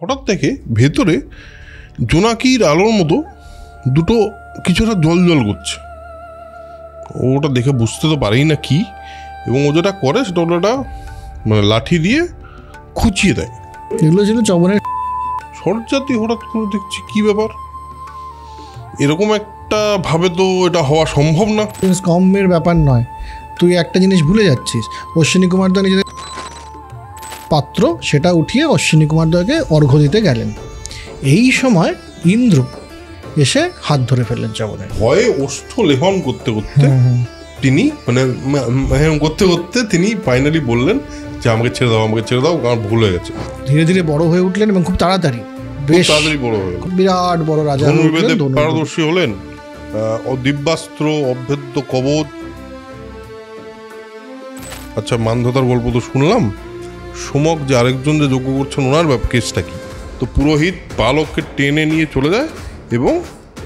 হঠাৎ থেকে ভেতরে জোনাকির আলোর মতো দুটো কিছুটা জল জল করছে। ওটা দেখে বুঝতে তো পারেই না কি, এবং ও যেটা করে সেটা হলো একটা মানে লাঠি দিয়ে খুঁচিয়ে দেয়। এগুলো ছিল চবনের সরজাতি। হঠাৎ করে দেখছি কি ব্যাপার, এরকম একটা ভাবে তো এটা হওয়া সম্ভব না। কমের ব্যাপার নয়, তুই একটা জিনিস ভুলে যাচ্ছিস। অশ্বিনী কুমার দা নিজেদের পাত্র সেটা উঠিয়ে অশ্বিনী কুমার দাকে অর্ঘ্য দিতে গেলেন। এই সময় ইন্দ্র এসে হাত ধরে ফেললেন চবনের। ভয়ে ওষ্ঠ লেহন করতে করতে তিনি করতে করতে তিনি ফাইনালি বললেন যে আমাকে ছেড়ে দাও, আমাকে ছেড়ে দাও, আমার ভুল হয়ে গেছে। ধীরে ধীরে বড় হয়ে উঠলেন এবং খুব তাড়াতাড়ি বেশ তাড়াতাড়ি বড় হয়ে গেলেন, বিরাট বড় রাজা পারদর্শী হলেন। দিব্যাস্ত্র, অভেদ্য কবচ। আচ্ছা, মানধাতার গল্প তো শুনলাম। সোমক যে আরেকজন যে যজ্ঞ করছেন ওনার কেসটা কি? তো পুরোহিত বালককে টেনে নিয়ে চলে যায় এবং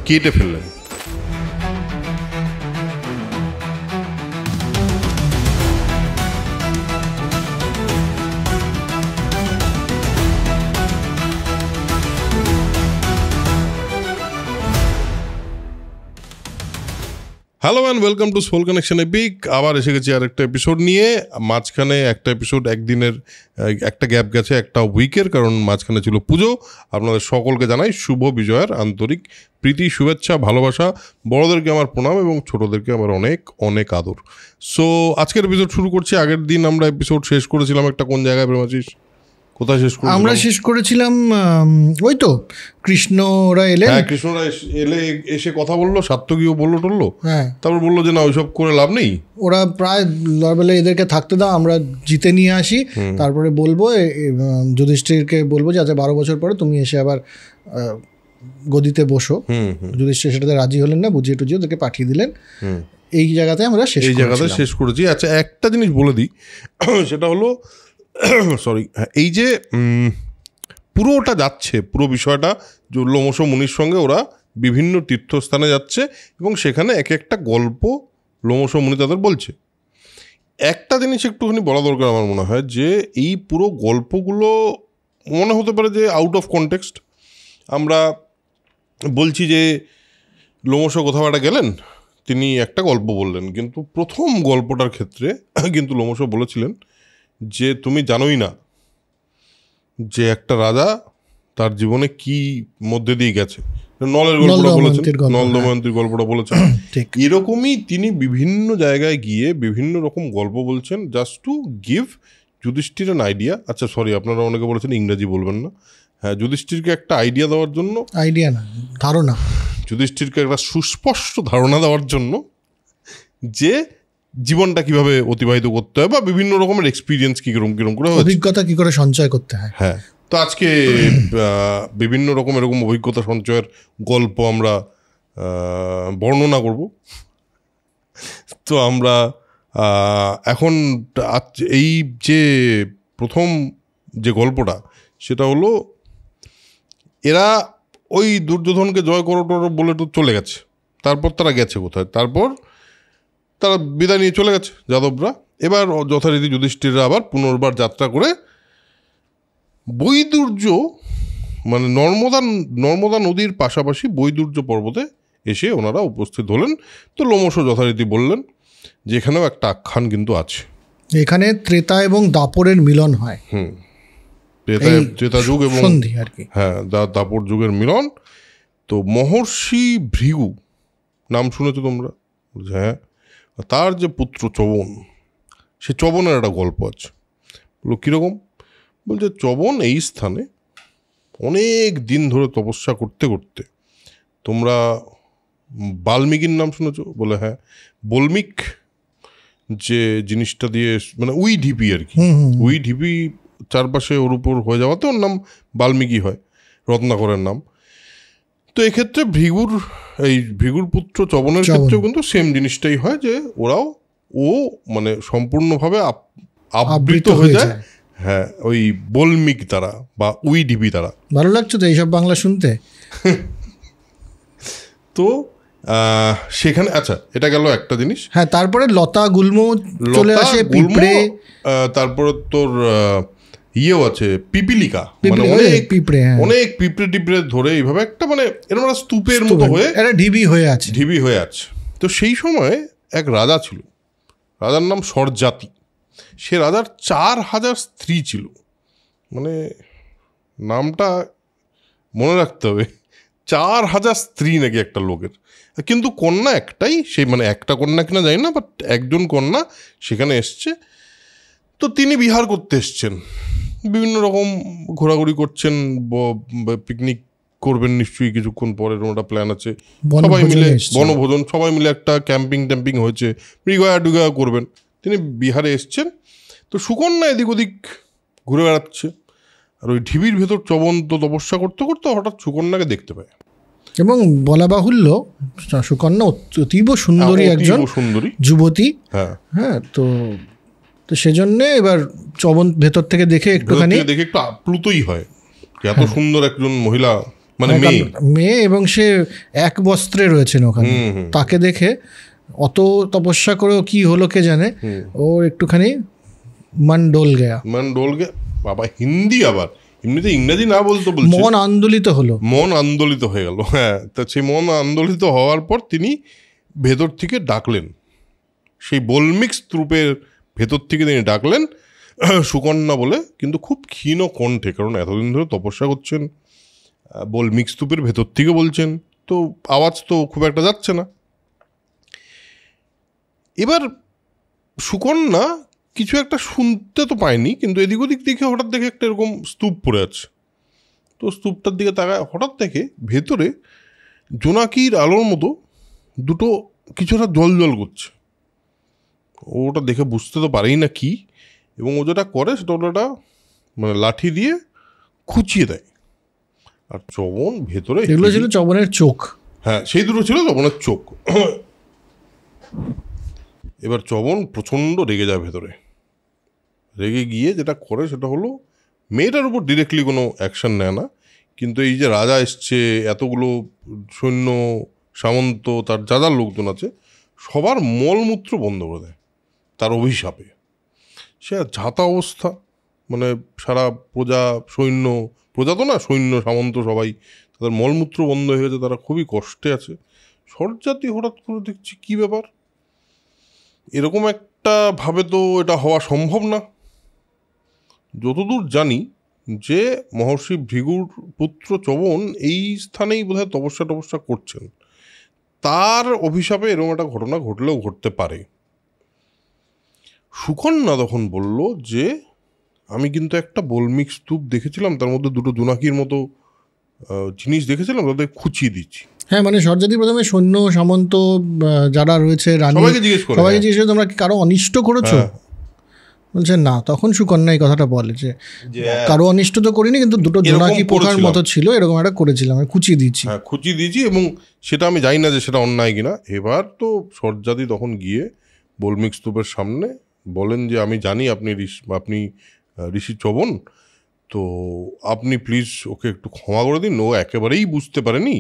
কেটে ফেললেন। Hello and welcome to soul connection epic. আবার এসে গেছি আর একটা এপিসোড নিয়ে। মাঝখানে একটা এপিসোড একদিনের একটা গ্যাপ গেছে, একটা উইকের, কারণ মাঝখানে ছিল পুজো। আপনাদের সকলকে জানাই শুভ বিজয়ের আন্তরিক প্রীতি, শুভেচ্ছা, ভালোবাসা। বড়োদেরকে আমার প্রণাম এবং ছোটোদেরকে আমার অনেক অনেক আদর। সো আজকের এপিসোড শুরু করছি। আগের দিন আমরা এপিসোড শেষ করেছিলাম একটা কোন জায়গায় প্রেমাচিস? কোথায় শেষ করেছিলাম? আমরা শেষ করেছিলাম ওই তো কৃষ্ণরা এলেন। হ্যাঁ, কৃষ্ণরা এলে এসে কথা বললো, সাত্যকীও বললো টললো। হ্যাঁ, তারপর বললো যে না, ওইসব করে লাভ নেই। ওরা প্রায় বলে এদেরকে থাকতে দাও, আমরা জিতে নিয়ে আসি, তারপরে বলবো যুধিষ্ঠিরকে বলবো যে আচ্ছা 12 বছর পরে তুমি এসে আবার গদিতে বসো। যুধিষ্ঠির সেটাতে রাজি হলেন না, বুঝিয়ে টুজিয়ে ওদেরকে পাঠিয়ে দিলেন। এই জায়গাতে আমরা শেষ করেছি। আচ্ছা, একটা জিনিস বলে দিই, সেটা হলো সরি, এই যে পুরোটা যাচ্ছে, পুরো বিষয়টা লোমশ মুনির সঙ্গে ওরা বিভিন্ন তীর্থস্থানে যাচ্ছে এবং সেখানে এক একটা গল্প লোমশ মুনি তাদের বলছে। একটা জিনিস একটুখানি বলা দরকার আমার মনে হয়, যে এই পুরো গল্পগুলো মনে হতে পারে যে আউট অফ কনটেক্সট। আমরা বলছি যে লোমশ কোথাও একটা গেলেন, তিনি একটা গল্প বললেন, কিন্তু প্রথম গল্পটার ক্ষেত্রে কিন্তু লোমশ বলেছিলেন যে তুমি জানোই না যে একটা রাজা তার জীবনে কি মধ্যে দিয়ে গেছে। নলের গল্পটা বলেছেন, নল দময়ন্তীর গল্পটা বলেছেন। এরকমই তিনি বিভিন্ন জায়গায় গিয়ে বিভিন্ন রকম গল্প বলছেন, just to give Yudhishthir an idea. আচ্ছা সরি, আপনারা অনেকে বলেছেন ইংরেজি বলবেন না। হ্যাঁ, যুধিষ্ঠিরকে একটা আইডিয়া দেওয়ার জন্য, আইডিয়া না ধারণা, যুধিষ্ঠিরকে একটা সুস্পষ্ট ধারণা দেওয়ার জন্য যে জীবনটা কিভাবে অতিবাহিত করতে হয় বা বিভিন্ন রকমের এক্সপিরিয়েন্স কিরকম করে অভিজ্ঞতা কি করে সঞ্চয় করতে হয়। হ্যাঁ, তো আজকে বিভিন্ন রকম এরকম অভিজ্ঞতা সঞ্চয়ের গল্প আমরা বর্ণনা করব। তো আমরা এখন এই যে প্রথম যে গল্পটা, সেটা হলো এরা ওই দুর্যোধনকে জয় করো বলে তো চলে গেছে। তারপর তারা গেছে কোথায়? তারপর তারা বিদায় নিয়ে চলে গেছে যাদবরা। এবার যথারীতি যুধিষ্ঠিররা আবার পুনর্বার যাত্রা করে বৈদুর্য মানে নর্মদা নদীর পাশাপাশি বৈদুর্য পর্বতে এসে ওনারা উপস্থিত হলেন। তো লোমশ যথারীতি বললেন যে এখানেও একটা আখ্যান কিন্তু আছে, এখানে ত্রেতা এবং দাপরের মিলন হয়। ত্রেতা যুগ এবং সন্ধি আর কি। হ্যাঁ, দাপর যুগের মিলন। তো মহর্ষি ভৃগু নাম শুনেছো তোমরা? হ্যাঁ, তার যে পুত্র চবন, সে চবনের একটা গল্প আছে। বলো কীরকম? বলছে চবন এই স্থানে অনেক দিন ধরে তপস্যা করতে করতে, তোমরা বাল্মীকির নাম শুনেছো? বলে হ্যাঁ, বল্মিক যে জিনিসটা দিয়ে মানে উই ঢিপি আর কি, উই ঢিপি চারপাশে ওর উপর হয়ে যাওয়াতে ওর নাম বাল্মীকি হয়, রত্নাকরের নাম। তো এক্ষেত্রে ভৃগুর পুত্র চবনের ক্ষেত্রেও কিন্তু সেম জিনিসটাই হয়, যে ওরাও মানে সম্পূর্ণভাবে আবৃত হয়ে যায়। হ্যাঁ, ওই বল্মিক তারা বা উই ঢিপি তারা। ভালো লাগছে তো এইসব বাংলা শুনতে। তো সেখানে আচ্ছা, এটা গেল একটা জিনিস। হ্যাঁ, তারপরে লতা গুল্ম চলে আসে, পিঁপড়ে, তারপরে তোর ইয়েও আছে, পিপিলিকা, মানে পিঁপড়ে, অনেক পিঁপড়ে, হ্যাঁ, অনেক পিঁপড়ে টিপড়ে ধরে এইভাবে একটা মানে এরকম একটা স্তূপের মতো হয়ে একটা ঢিবি হয়ে আছে। ঢিবি হয়ে আছে। তো সেই সময় এক রাজা ছিল, রাজার নাম স্বরজাতি। সে রাজার 4000 স্ত্রী ছিল, মানে নামটা মনে রাখতে হবে, 4000 স্ত্রী নাকি একটা লোকের, কিন্তু কন্যা একটাই, সেই মানে একটা কন্যা কিনা জানি না, বাট একজন কন্যা সেখানে এসছে। তো তিনি বিহার করতে এসছেন, বিভিন্ন রকম ঘোরাঘুরি করছেন, পিকনিক করবেন নিশ্চয়ই কিছুক্ষণ পরে, ওটা প্ল্যান আছে, সবাই মিলে বনভোজন, সবাই মিলে একটা ক্যাম্পিং ট্যাম্পিং হয়েছে, মৃগয়া টুগয়া করবেন। তিনি বিহারে এসছেন, তো সুকন্যা এদিক ওদিক ঘুরে বেড়াচ্ছে, আর ওই ঢিবির ভেতর চবন তো তপস্যা করতে করতে হঠাৎ সুকন্যাকে দেখতে পায়। এবং বলা বাহুল্য সুকন্যা অতীব সুন্দরী একজন সুন্দরী যুবতী। হ্যাঁ হ্যাঁ, তো সেজন্যে এবার চবন ভেতর থেকে দেখে একটুখানি দেখে একটু আপ্লুতই হয়, এত সুন্দর একজন মহিলা, মানে মেয়ে, এবং সে এক বস্ত্রে রয়েছেন ওখানে, তাকে দেখে অত তপস্যা করেও কি হলো কে জানে, ও একটুখানি মন ডোল গেয়া, বাবা হিন্দি, আবার এমনিতে ইংরেজি না বলতে বলছে, মন আন্দোলিত হলো, মন আন্দোলিত হয়ে গেল। হ্যাঁ, তা সেই মন আন্দোলিত হওয়ার পর তিনি ভেতর থেকে ডাকলেন, সেই বলমিক স্তূপের ভেতর থেকে তিনি ডাকলেন সুকন্যা বলে, কিন্তু খুব ক্ষীণ কণ্ঠে, কারণ এতদিন ধরে তপস্যা করছেন, বলমিক স্তূপের ভেতর থেকে বলছেন, তো আওয়াজ তো খুব একটা যাচ্ছে না। এবার সুকন্যা কিছু একটা শুনতে তো পায়নি, কিন্তু এদিক ওদিক দেখে হঠাৎ দেখে একটা এরকম স্তূপ পড়ে আছে, তো স্তূপটার দিকে তাকায়, হঠাৎ দেখে ভেতরে জোনাকির আলোর মতো দুটো কিছু একটা জল জল করছে। ওটা দেখে বুঝতে তো পারেই না কি, এবং ও যেটা করে সেটা হলো একটা মানে লাঠি দিয়ে খুঁচিয়ে দেয়, আর চবন ভেতরে, এগুলো ছিল চবনের চোখ, হ্যাঁ সেই দুটো ছিল চবনের চোখ। এবার চবন প্রচণ্ড রেগে যায় ভেতরে, রেগে গিয়ে যেটা করে সেটা হলো মেয়েটার উপর ডিরেক্টলি কোনো অ্যাকশন নেয় না, কিন্তু এই যে রাজা এসছে, এতগুলো সৈন্য সামন্ত, তার যা যা লোকজন আছে, সবার মলমূত্র বন্ধ করে দেয় তার অভিশাপে। সে যাতা অবস্থা, মানে সারা প্রজা সৈন্য, প্রজা তো না, সৈন্য সামন্ত সবাই, তাদের মলমূত্র বন্ধ হয়ে গেছে, তারা খুবই কষ্টে আছে। স্বরজাতি হঠাৎ করে দেখছি কী ব্যাপার, এরকম একটা ভাবে তো এটা হওয়া সম্ভব না। যতদূর জানি যে মহর্ষি ভৃগুর পুত্র চবন এই স্থানেই বোধহয় তপস্যা করছেন, তার অভিশাপে এরকম একটা ঘটনা ঘটলেও ঘটতে পারে। সুকন্যা তখন বলল যে আমি কিন্তু একটা বলমিক স্তূপ দেখেছিলাম, তার মধ্যে দুটো জোনাকির মতো জিনিস দেখেছিলাম, তাদের খুঁচিয়ে দিচ্ছি। হ্যাঁ, মানে স্বরজাতি প্রথমে সৈন্য সামন্ত যারা রয়েছে, রানী, সবাইকে জিজ্ঞেস করে, তোমরা কি কারো অনিষ্ট করেছো? বলছে না। তখন সুকন্যা এই কথাটা বলে যে কারো অনিষ্ট তো করিনি, কিন্তু দুটো জোনাকি পোকার মতো ছিল, এরকম একটা করেছিলাম, আমি খুঁচিয়ে দিয়েছি, এবং সেটা আমি জানি না যে সেটা অন্যায় কিনা। এবার তো স্বরজাতি তখন গিয়ে বলমিক স্তূপের সামনে বলেন যে আমি জানি আপনি ঋষি চবন, তো আপনি প্লিজ ওকে একটু ক্ষমা করে দিন, ও একেবারেই বুঝতে পারেনি,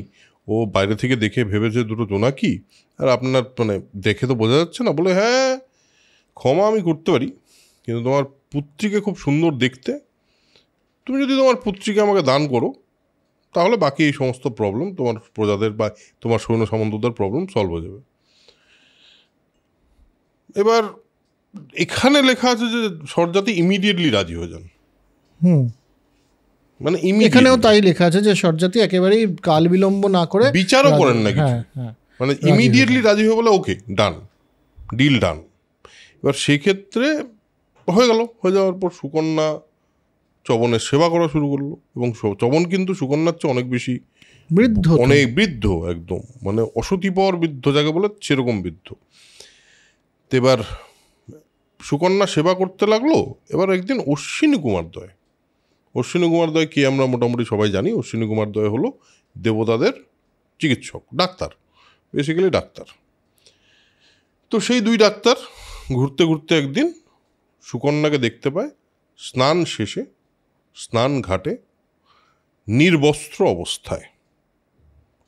ও বাইরে থেকে দেখে ভেবেছে দুটো জোনাকি, আর আপনার মানে দেখে তো বোঝা যাচ্ছে না। বলে হ্যাঁ ক্ষমা আমি করতে পারি, কিন্তু তোমার পুত্রীকে খুব সুন্দর দেখতে, তুমি যদি তোমার পুত্রীকে আমাকে দান করো, তাহলে বাকি এই সমস্ত প্রবলেম, তোমার প্রজাদের বা তোমার সৈন্য সামন্তদের প্রবলেম সলভ হয়ে যাবে। এবার এখানে লেখা আছে যে স্বরজাতি ইমিডিয়েটলি রাজি হয়ে যান, মানে এখানেও তাই লেখা আছে যে স্বরজাতি একেবারেই কাল বিলম্ব না করে, বিচারও করেন না কিছু, মানে ইমিডিয়েটলি রাজি হয়ে বলে ওকে ডান, ডিল ডান। এবার সেক্ষেত্রে হয়ে যাওয়ার পর সুকন্যা চবনের সেবা করা শুরু করলো, এবং চবন কিন্তু সুকন্যার চেয়ে অনেক বেশি বৃদ্ধ, একদম মানে অসতিপর বৃদ্ধ যাকে বলে সেরকম বৃদ্ধ। এবার সুকন্যা সেবা করতে লাগলো। এবার একদিন অশ্বিনী কুমার দয় কে আমরা মোটামুটি সবাই জানি। অশ্বিনী কুমার দয় হলো দেবতাদের চিকিৎসক, ডাক্তার, বেসিক্যালি ডাক্তার। তো সেই দুই ডাক্তার ঘুরতে ঘুরতে একদিন সুকন্যাকে দেখতে পায় স্নান শেষে স্নান ঘাটে নির্বস্ত্র অবস্থায়,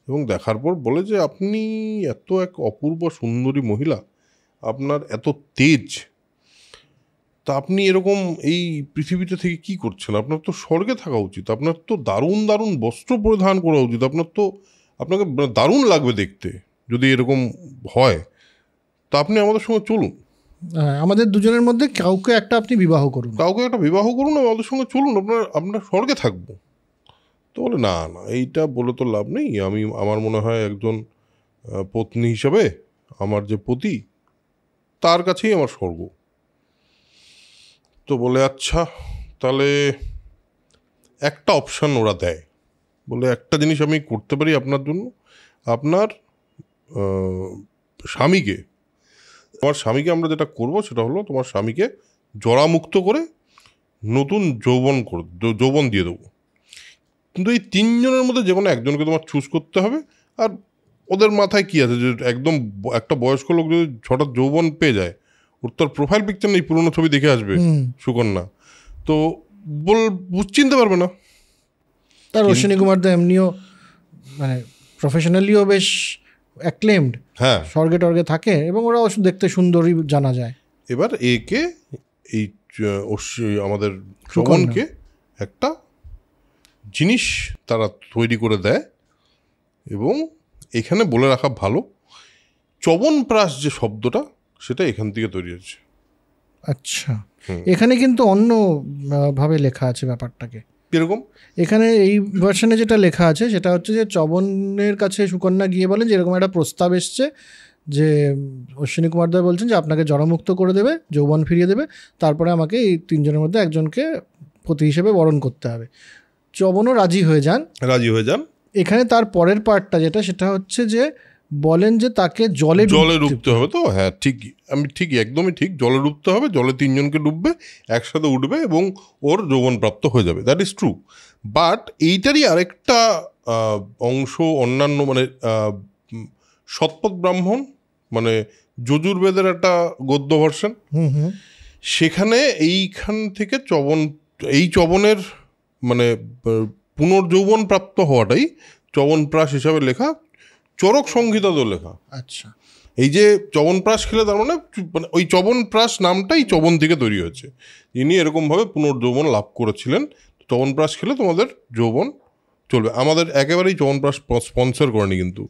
এবং দেখার পর বলে যে আপনি এত এক অপূর্ব সুন্দরী মহিলা, আপনার এত তেজ, তা আপনি এরকম এই পৃথিবীতে থেকে কি করছেন? আপনার তো স্বর্গে থাকা উচিত, আপনার তো দারুণ দারুণ বস্ত্র পরিধান করা উচিত, আপনাকে দারুণ লাগবে দেখতে যদি এরকম হয়। তা আপনি আমাদের সঙ্গে চলুন, আমাদের দুজনের মধ্যে কাউকে একটা আপনি বিবাহ করুন, কাউকে একটা বিবাহ করুন, আমাদের সঙ্গে চলুন, আপনার স্বর্গে থাকবো। তো বলে না না, এইটা বলে তো লাভ নেই, আমার মনে হয় একজন পত্নী হিসাবে আমার যে পতি তার কাছেই আমার স্বর্গ। তো বলে আচ্ছা তাহলে একটা অপশান ওরা দেয়, বলে একটা জিনিস আমি করতে পারি আপনার জন্য, আপনার স্বামীকে, তোমার স্বামীকে আমরা যেটা করব সেটা হলো তোমার স্বামীকে জরামুক্ত করে নতুন যৌবন দিয়ে দেবো। কিন্তু এই তিনজনের মধ্যে যে কোনো একজনকে তোমার চুজ করতে হবে। আর ওদের মাথায় কি আছে যে একদম একটা বয়স্ক লোক যদি হঠাৎ যৌবন পেয়ে যায়, ওর তো প্রোফাইল পিকচার নেই, পুরোনো ছবি দেখে আসবে সুকন্যা, তো চিনতে পারবে না। তার অশ্বিনী কুমার দা এমনিও মানে প্রফেশনালিও বেশ অ্যাক্লেমড, হ্যাঁ, স্বর্গে টর্গে থাকে এবং ওরা দেখতে সুন্দরী জানা যায়। এবার একে এই আমাদের শ্রবণকে একটা জিনিস তারা তৈরি করে দেয়, এবং এখানে বলে রাখা ভালো, চবনপ্রাশ যে শব্দটা সেটা এখান থেকে তৈরি হয়েছে। আচ্ছা, এখানে কিন্তু অন্য ভাবে লেখা আছে ব্যাপারটাকে। কিরকম? এখানে এই ভার্সনে যেটা লেখা আছে সেটা হচ্ছে যে চবনের কাছে সুকন্যা গিয়ে বলেন যে এরকম একটা প্রস্তাব এসছে যে অশ্বিনী কুমার দা বলছেন যে আপনাকে জরামুক্ত করে দেবে, যৌবন ফিরিয়ে দেবে, তারপরে আমাকে এই তিনজনের মধ্যে একজনকে পতি হিসেবে বরণ করতে হবে। চবনও রাজি হয়ে যান। এখানে তার পরের পার্টটা যেটা সেটা হচ্ছে যে বলেন যে তাকে জলে ডুবতে হবে। তো হ্যাঁ, ঠিকই একদমই ঠিক, জলে ডুবতে হবে, জলে তিনজনকে ডুববে, একসাথে উঠবে এবং ওর যৌবন প্রাপ্ত হয়ে যাবে। That is true. বাট এইটারই আরেকটা অংশ অন্যান্য, মানে শতপথ ব্রাহ্মণ, মানে যজুর্বেদের একটা গদ্য ভার্সন, সেখানে এইখান থেকে এই চবনের মানে পুনর্যৌবন প্রাপ্ত হওয়াটাই চবনপ্রাশ হিসাবে লেখা, চরক সংহিতাতেও লেখা। আচ্ছা, এই যে চবনপ্রাশ খেলে তার মানে ওই চবনপ্রাশ নামটাই চবন থেকে তৈরি হয়েছে, ইনি এরকমভাবে পুনর্যৌবন লাভ করেছিলেন। চবনপ্রাশ খেলে তোমাদের যৌবন চলবে। আমাদের একেবারেই চবনপ্রাশ স্পন্সর করেনি, কিন্তু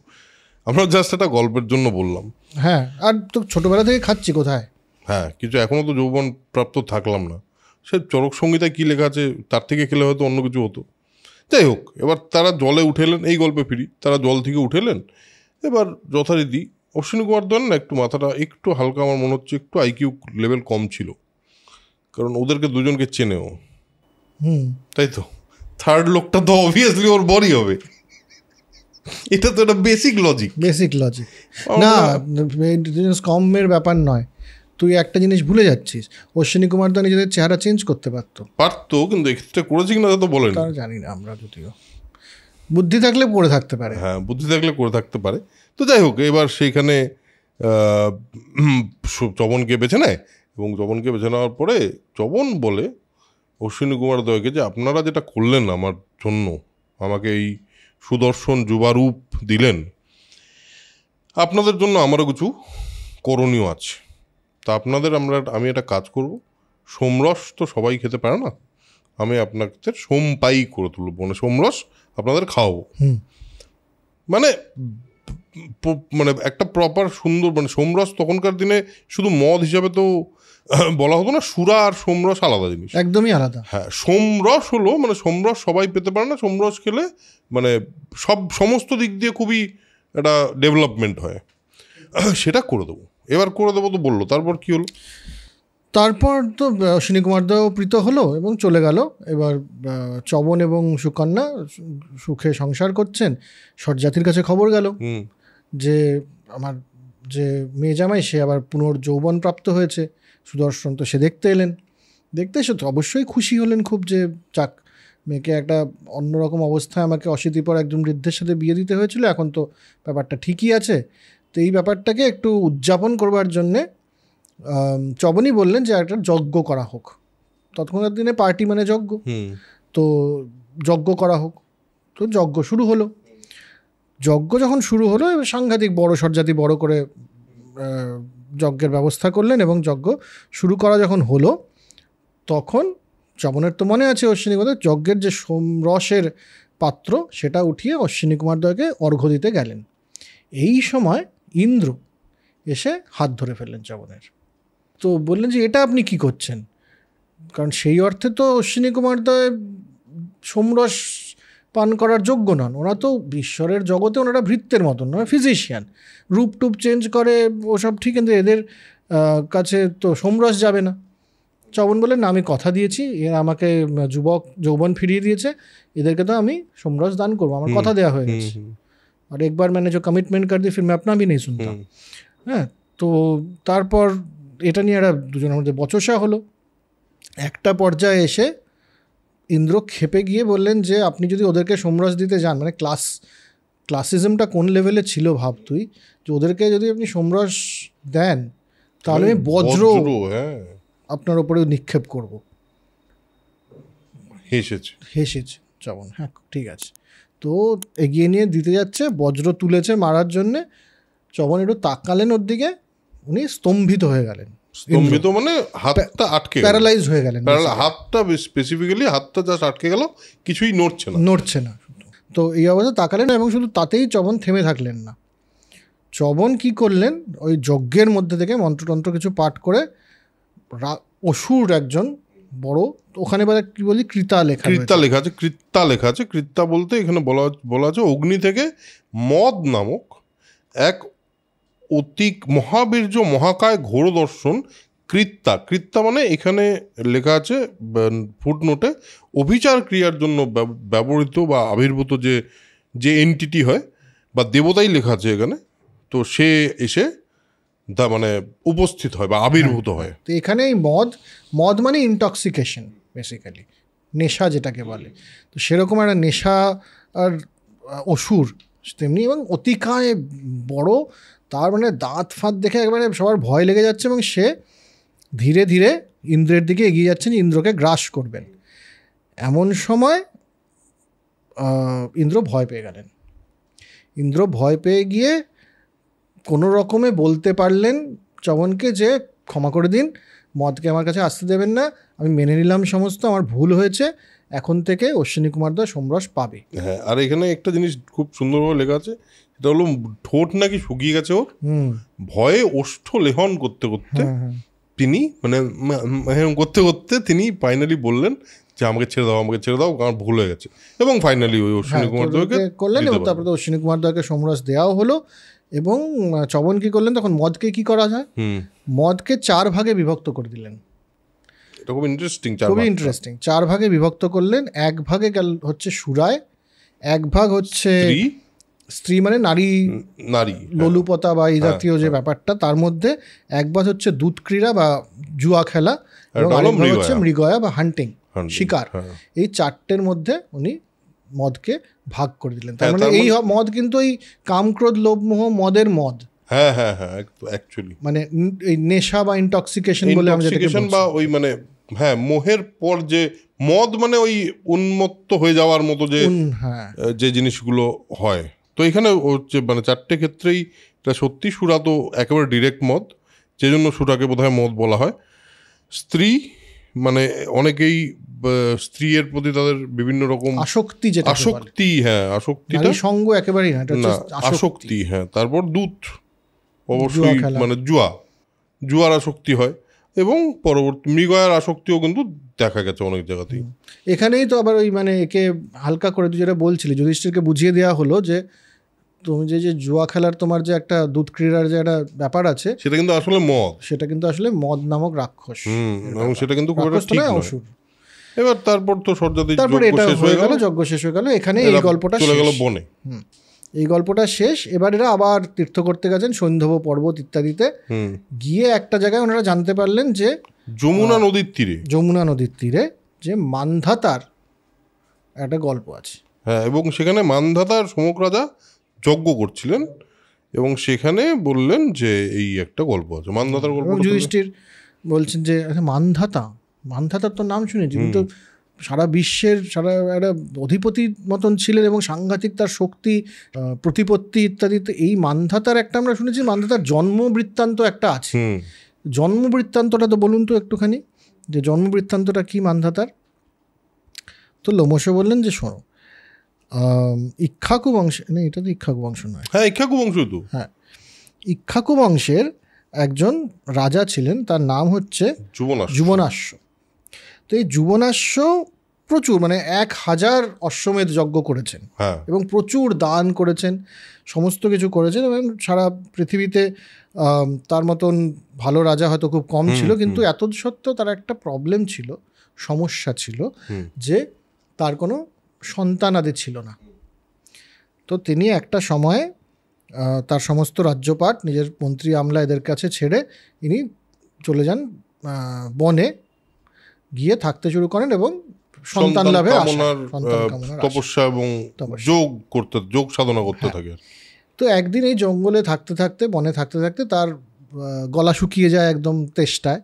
আমরা জাস্ট একটা গল্পের জন্য বললাম। হ্যাঁ, আর তো ছোটবেলা থেকে খাচ্ছি কোথায়। হ্যাঁ, কিছু এখনও তো যৌবন প্রাপ্ত থাকলাম না, সে চরক সংহিতায় কী লেখা আছে তার থেকে খেলে হয়তো অন্য কিছু হতো। যাই হোক, এবার তারা জলে উঠেলেন, এই গল্পে ফিরি, তারা জল থেকে উঠেলেন। এবার যথারীতি অশ্বিনী কুমার দা না একটু মাথাটা একটু হালকা, আমার মনে হচ্ছে একটু আইকিউ লেভেল কম ছিল, কারণ ওদেরকে দুজনকে চেনেও, তাই তো থার্ড লোকটা তো অবভিয়াসলি ওর বরই হবে, এটা তো একটা বেসিক লজিক। না, কমের ব্যাপার নয়, তুই একটা জিনিস ভুলে যাচ্ছিস, অশ্বিনী কুমার দা নিজেদের চেহারা চেঞ্জ করতে পারতো, কিন্তু এক্ষেত্রে করেছি কিনা তো বলেন, তারা জানি না আমরা, যদিও বুদ্ধি থাকলে করে থাকতে পারে। হ্যাঁ, বুদ্ধি থাকলে করে থাকতে পারে। তো যাই হোক, এবার সেইখানে চবনকে বেছে নেয়, এবং চবনকে বেছে নেওয়ার পরে চবন বলে অশ্বিনী কুমার দয়কে যে আপনারা যেটা করলেন আমার জন্য, আমাকে এই সুদর্শন যুবারূপ দিলেন, আপনাদের জন্য আমারও কিছু করণীয় আছে। তা আমি একটা কাজ করব, সোমরস তো সবাই খেতে পারে না, আমি আপনাদের সোমপাই করে তুলব, মানে সোমরস আপনাদের খাওয়াবো। মানে একটা প্রপার সুন্দর, মানে সোমরস তখনকার দিনে শুধু মদ হিসাবে তো বলা হতো না, সুরা আর সোমরস আলাদা জিনিস, একদমই আলাদা। হ্যাঁ, সোমরস হলো, মানে সোমরস সবাই পেতে পারে না, সোমরস খেলে মানে সমস্ত দিক দিয়ে খুবই একটা ডেভেলপমেন্ট হয়, সেটা করে দেবো। এবার করে দেবো তো বললো, তারপর কি হলো? তারপর তো অশ্বিনী কুমার দাও প্রীত হলো এবং চলে গেল। এবার চবন এবং সুকন্যা সুখে সংসার করছেন। সৎজাতির কাছে খবর গেল যে আমার যে মেয়ে জামাই সে আবার পুনর্যৌবন প্রাপ্ত হয়েছে। সুদর্শন তো সে দেখতে এলেন, দেখতে এসে তো অবশ্যই খুশি হলেন খুব, যে যাক, মেয়েকে একটা অন্যরকম অবস্থায় আমাকে অশীতিপর একজন বৃদ্ধের সাথে বিয়ে দিতে হয়েছিল, এখন তো ব্যাপারটা ঠিকই আছে। তো এই ব্যাপারটাকে একটু উদযাপন করবার জন্যে চবনই বললেন যে একটা যজ্ঞ করা হোক। তৎক্ষণাৎ দিনে পার্টি মানে যজ্ঞ, তো যজ্ঞ করা হোক। তো যজ্ঞ শুরু হলো। যজ্ঞ যখন শুরু হলো, সাংঘাতিক বড় সরজাতি বড় করে যজ্ঞের ব্যবস্থা করলেন, এবং যজ্ঞ শুরু করা যখন হলো তখন চ্যবনের তো মনে আছে অশ্বিনী কুমার যজ্ঞের যে সোমরসের পাত্র সেটা উঠিয়ে অশ্বিনী কুমারদ্বয়কে অর্ঘ্য দিতে গেলেন। এই সময় ইন্দ্র এসে হাত ধরে ফেললেন চ্যবনের। তো বললেন যে এটা আপনি কি করছেন, কারণ সেই অর্থে তো অশ্বিনী কুমারদ্বয় সোমরস পান করার যোগ্য নন। ওরা তো ঈশ্বরের জগতে ওনারা ভৃত্যের মতন, ওরা ফিজিশিয়ান, রূপ টুপ চেঞ্জ করে ওসব ঠিক, কিন্তু এদের কাছে তো সোমরস যাবে না। চ্যবন বললেন না, আমি কথা দিয়েছি, এরা আমাকে যৌবন ফিরিয়ে দিয়েছে, এদেরকে তো আমি সোমরস দান করবো, আমার কথা দেওয়া হয়ে গেছে। আর একবার मैंने जो कमिटमेंट कर दी फिर मैं अपना भी नहीं सुनता। হ্যাঁ, তো তারপর এটা নিয়ে এরা দুজনের মধ্যে বচসা হলো। একটা পর্যায়ে এসে ইন্দ্র ক্ষেপে গিয়ে বললেন যে আপনি যদি ওদেরকে সোমরস দিতে যান, মানে ক্লাসিজমটা কোন লেভেলে ছিল ভাব তুই, যে ওদেরকে যদি আপনি সোমরস দেন তাহলে আমি বজ্র আপনার ওপরে নিক্ষেপ করব। হেসেছে চ্যবন, হ্যাঁ ঠিক আছে। তো এগিয়ে নিয়ে দিতে যাচ্ছে, বজ্র তুলেছে মারার জন্যে, চ্যবন একটু তাকালেন ওর দিকে, উনি স্তম্ভিত হয়ে গেলেন। স্তম্ভিত মানে হাতটা আটকে, প্যারালাইজড হয়ে গেলেন, হাতটা স্পেসিফিক্যালি হাতটা জাস্ট আটকে গেল, কিছুই নড়ছে না। তো এই অবস্থা তাকালেন, এবং শুধু তাতেই চ্যবন থেমে থাকলেন না। চ্যবন কি করলেন, ওই যজ্ঞের মধ্যে থেকে মন্ত্রতন্ত্র কিছু পাঠ করে অসুর একজন বড়, ওখানে কি বলি কৃতা লেখা আছে। কৃত্তা বলতে এখানে বলা আছে অগ্নি থেকে মদ নামক এক অতি মহাবীর্য মহাকায় ঘোর দর্শন কৃত্তা মানে এখানে লেখা আছে ফুটনোটে অভিচার ক্রিয়ার জন্য ব্যবহৃত বা আবির্ভূত যে এন্টিটি হয় বা দেবতাই লেখা আছে এখানে, তো সে এসে মানে উপস্থিত হয় বা আবির্ভূত হয়। তো এখানে এই মদ মানে ইনটক্সিকেশন, বেসিক্যালি নেশা যেটাকে বলে। তো সেরকম একটা নেশা আর অসুর তেমনি, এবং অতিকায় বড়, তার মানে দাঁত ফাঁত দেখে একবারে সবার ভয় লেগে যাচ্ছে, এবং সে ধীরে ধীরে ইন্দ্রের দিকে এগিয়ে যাচ্ছেন, ইন্দ্রকে গ্রাস করবেন। এমন সময় ইন্দ্র ভয় পেয়ে গেলেন। ইন্দ্র ভয় পেয়ে গিয়ে কোনো রকমে বলতে পারলেন চ্যবনকে যে ক্ষমা করে দিন, মদকে আমার কাছে আসতে দেবেন না, আমি মেনে নিলাম সমস্ত, আমার ভুল হয়েছে, এখন থেকে অশ্বিনী কুমারদ্বয় সোমরস পাবে। হ্যাঁ, আর এখানে একটা জিনিস খুব সুন্দরভাবে লেখা আছে, সেটা হলো ঠোঁট নাকি শুকিয়ে গেছে ওর, ভয়ে ওষ্ঠ লেহন করতে করতে তিনি তিনি ফাইনালি বললেন যে আমাকে ছেড়ে দাও, আমার ভুল হয়ে গেছে, এবং ফাইনালি ওই অশ্বিনী কুমারদ্বয়কে করলেন, এবং তারপরে অশ্বিনী কুমারদ্বয়কে সোমরস দেওয়াও হলো। এবং চ্যবন কি করলেন, তখন মদকে কি করা যায়, মদকে 4 ভাগে বিভক্ত করে দিলেন। এটা খুবই ইন্টারেস্টিং, 4 ভাগে বিভক্ত করলেন। 1 ভাগে হচ্ছে সুরায়, 1 ভাগ হচ্ছে স্ত্রী মানে নারী লোলুপতা বা এই জাতীয় যে ব্যাপারটা, তার মধ্যে 1 ভাগ হচ্ছে দুধ ক্রীড়া বা জুয়া খেলা, এবং আরেক ভাগ হচ্ছে মৃগয়া বা হান্টিং, শিকার। এই 4টের মধ্যে উনি মদকে ভাগ করে দিলেন। তার মানে এই মদ কিন্তু এই কামক্রোধ লোভ মোহ মদের মদ, অ্যাকচুয়ালি মানে এই নেশা বা ইনটক্সিকেশন বলে আমরা যেটাকে বলছি, বা ওই মানে মোহের পর যে মদ মানে ওই উন্মত্ত হয়ে যাওয়ার মতো যে জিনিসগুলো হয়। তো এখানে হচ্ছে মানে 4টে ক্ষেত্রেই এটা সত্যি। সুরা তো একেবারে ডিরেক্ট মদ, যে জন্য সুরাকে বোধহয় মদ বলা হয়। স্ত্রী মানে অনেকেই স্ত্রীর প্রতি তাদের বিভিন্ন রকম আসক্তি, আসক্তিটা সঙ্গ একেবারেই না, আসক্তি। হ্যাঁ, তারপর দুধ অবশ্যই মানে জুয়ার আসক্তি হয়, এবং পরবর্তী মৃগয়ার আসক্তিও কিন্তু দেখা গেছে অনেক জায়গাতেই। এখানেই তো আবার ওই মানে একে হালকা করে তুই যেটা বলছিলি, যুধিষ্ঠিরকে বুঝিয়ে দেওয়া হলো যে তুমি যে জুয়া খেলার তোমার যে একটা দুধ ক্রীড়ার যে একটা ব্যাপার আছে, সেটা কিন্তু আসলে মদ নামক রাক্ষস, এবং সেটা কিন্তু খুব একটা ঠিক নয়, অসুর। এবার তারপর তো এটা হয়ে গেল, যজ্ঞ শেষ হয়ে গেল, এখানে এই গল্পটা চলে গেল বনে। এই গল্পটা শেষ। এবার এরা আবার তীর্থ করতে গেছেন, সৈন্ধব পর্বত ইত্যাদিতে গিয়ে একটা জায়গায় ওনারা জানতে পারলেন যে যমুনা নদীর তীরে যে মান্ধাতার একটা গল্প আছে। হ্যাঁ, এবং সেখানে মান্ধাতার সমগ্র রাজা যজ্ঞ করছিলেন, এবং সেখানে বললেন যে এই একটা গল্প আছে, মান্ধাতার গল্প। যুধিষ্ঠির বলছেন যে মান্ধাতার তো নাম শুনেছি, কিন্তু সারা বিশ্বের একটা অধিপতির মতন ছিলেন, এবং সাংঘাতিক তার শক্তি, প্রতিপত্তি ইত্যাদিতে। এই মান্ধাতার একটা আমরা শুনেছি, মান্ধাতার জন্ম বৃত্তান্ত একটা আছে। জন্ম বৃত্তান্তটা তো বলুন তো একটুখানি। যে জন্মবৃত্তান্তটা কি মান্ধাতার। তো লোমশ বললেন যে শোনো, ইক্ষ্বাকু বংশে, না এটা তো ইক্ষ্বাকু বংশ নয়, হ্যাঁ ইক্ষ্বাকু বংশ তো, হ্যাঁ ইক্ষ্বাকু বংশের একজন রাজা ছিলেন, তার নাম হচ্ছে যুবনাশ্য। তো এই যুবনাশ্য প্রচুর, মানে 1000 অশ্বমেধ যজ্ঞ করেছেন এবং প্রচুর দান করেছেন, সমস্ত কিছু করেছেন, এবং সারা পৃথিবীতে তার মতন ভালো রাজা হয়তো খুব কম ছিল। কিন্তু এত সত্ত্বেও তার একটা প্রবলেম ছিল, সমস্যা ছিল, যে তার কোনো সন্তানাদি ছিল না। তো তিনি একটা সময়ে তার সমস্ত রাজ্যপাট, নিজের মন্ত্রী আমলা এদের কাছে ছেড়ে ইনি চলে যান বনে, গিয়ে থাকতে শুরু করেন এবং সন্তান লাভে তপস্যা এবং যোগ সাধনা করতে থাকে। তো একদিন এই জঙ্গলে থাকতে থাকতে, বনে থাকতে থাকতে তার গলা শুকিয়ে যায় একদম তেষ্টায়,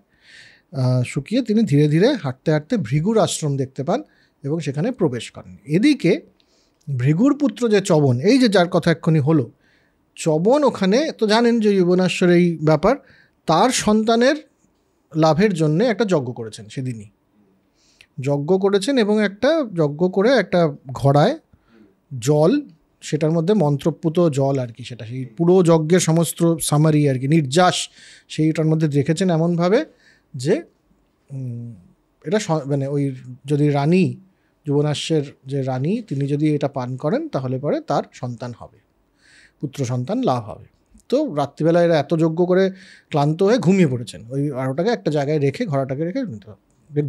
শুকিয়ে তিনি ধীরে ধীরে হাঁটতে হাঁটতে ভৃগুর আশ্রম দেখতে পান এবং সেখানে প্রবেশ করেন। এদিকে ভৃগুর পুত্র যে চবন, এই যে যার কথা এক্ষুনি হলো, চবন ওখানে তো জানেন যে যুবনাশ্বর এই ব্যাপার, তার সন্তানের লাভের জন্যে একটা যজ্ঞ করেছেন, সেদিনই যজ্ঞ করেছেন এবং একটা যজ্ঞ করে একটা ঘড়ায় জল, সেটার মধ্যে মন্ত্রপুত জল আর কি, সেটা সেই পুরো যজ্ঞের সমস্ত সামারি আর কি, নির্যাস সেইটার মধ্যে রেখেছেন এমনভাবে যে এটা মানে ওই যদি রানী, যুবনাশ্বের যে রানী, তিনি যদি এটা পান করেন তাহলে পরে তার সন্তান হবে, পুত্র সন্তান লাভ হবে। তো রাত্রিবেলা এরা এত যজ্ঞ করে ক্লান্ত হয়ে ঘুমিয়ে পড়েছেন, ওই আরোটাকে একটা জায়গায় রেখে, ঘোড়াটাকে রেখে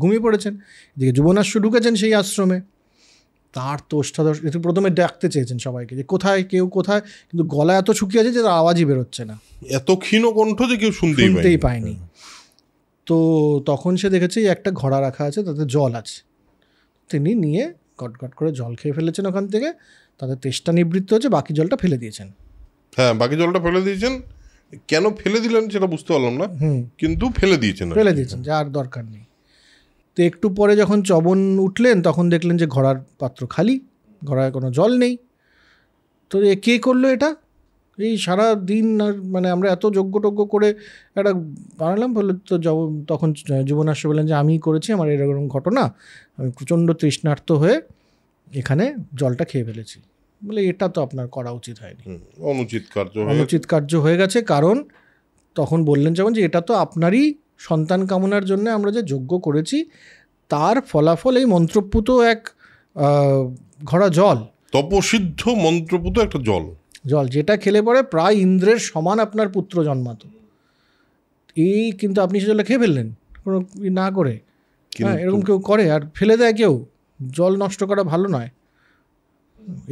ঘুমিয়ে পড়েছেন। এদিকে যুবনাশ্ব ঢুকেছেন সেই আশ্রমে, তার তো অষ্টাদশ, প্রথমে ডাকতে চেয়েছেন সবাইকে যে কোথায়, কেউ কোথায়, কিন্তু গলা এত শুকিয়ে আছে যে তার আওয়াজই বেরোচ্ছে না, এত ক্ষীণ কণ্ঠ যে কেউ শুনতেই পায়নি। তো তখন সে দেখেছে একটা ঘোড়া রাখা আছে, তাতে জল আছে, তিনি নিয়ে গটগট করে জল খেয়ে ফেলেছেন ওখান থেকে, তাদের তেষ্টা নিবৃত্ত হচ্ছে, বাকি জলটা ফেলে দিয়েছেন। হ্যাঁ, বাকি জলটা ফেলে দিয়েছেন, কেন ফেলে দিলেন সেটা বুঝতে পারলাম না, কিন্তু ফেলে দিয়েছেন যে আর দরকার নেই। তো একটু পরে যখন চবন উঠলেন তখন দেখলেন যে ঘোড়ার পাত্র খালি, ঘোড়ায় কোনো জল নেই। তো কে করলো এটা? এই সারা দিন মানে আমরা এত যজ্ঞ টজ্ঞ করে একটা বানালাম, বললো তো তখন যুবনাশ্য বললেন যে আমি করেছি, আমার এরকম ঘটনা, আমি প্রচণ্ড তৃষ্ণার্ত হয়ে এখানে জলটা খেয়ে ফেলেছি। বলে এটা তো আপনার করা উচিত হয়নি, অনুচিত কার্য হয়ে গেছে। কারণ তখন বললেন যেমন যে এটা তো আপনারই সন্তান কামনার জন্য আমরা যে যজ্ঞ করেছি, তার ফলাফল এই মন্ত্রপুত এক ঘোড়া জল, তপসিদ্ধ মন্ত্রপুত একটা জল, যেটা খেলে পরে প্রায় ইন্দ্রের সমান আপনার পুত্র জন্মাতো। এই কিন্তু আপনি সে জলটা খেয়ে ফেললেন কোনো না করে। হ্যাঁ, এরকম কেউ করে আর ফেলে দেয় কেউ? জল নষ্ট করা ভালো নয়।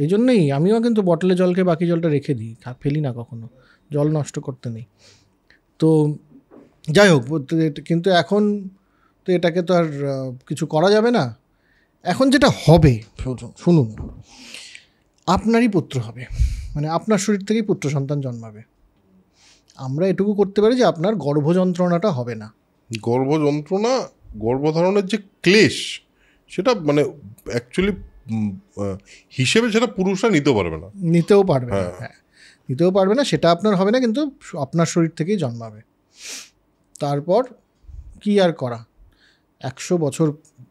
এই জন্যই আমিও কিন্তু বটলে জল খেয়ে বাকি জলটা রেখে দিই, ফেলি না কখনো, জল নষ্ট করতে নেই। তো যাই হোক, কিন্তু এখন তো এটাকে তো আর কিছু করা যাবে না। এখন যেটা হবে শুনুন, আপনারই পুত্র হবে, মানে আপনার শরীর থেকেই পুত্র সন্তান জন্মাবে। আমরা এটুকু করতে পারি যে আপনার গর্ভযন্ত্রণাটা হবে না। গর্ভযন্ত্রণা, গর্ভধারণের যে ক্লেশ, সেটা মানে অ্যাকচুয়ালি হিসেবে সেটা পুরুষরা নিতেও পারবে না, নিতেও পারবে না, সেটা আপনার হবে না, কিন্তু আপনার শরীর থেকেই জন্মাবে। তারপর কি আর করা, 100 বছর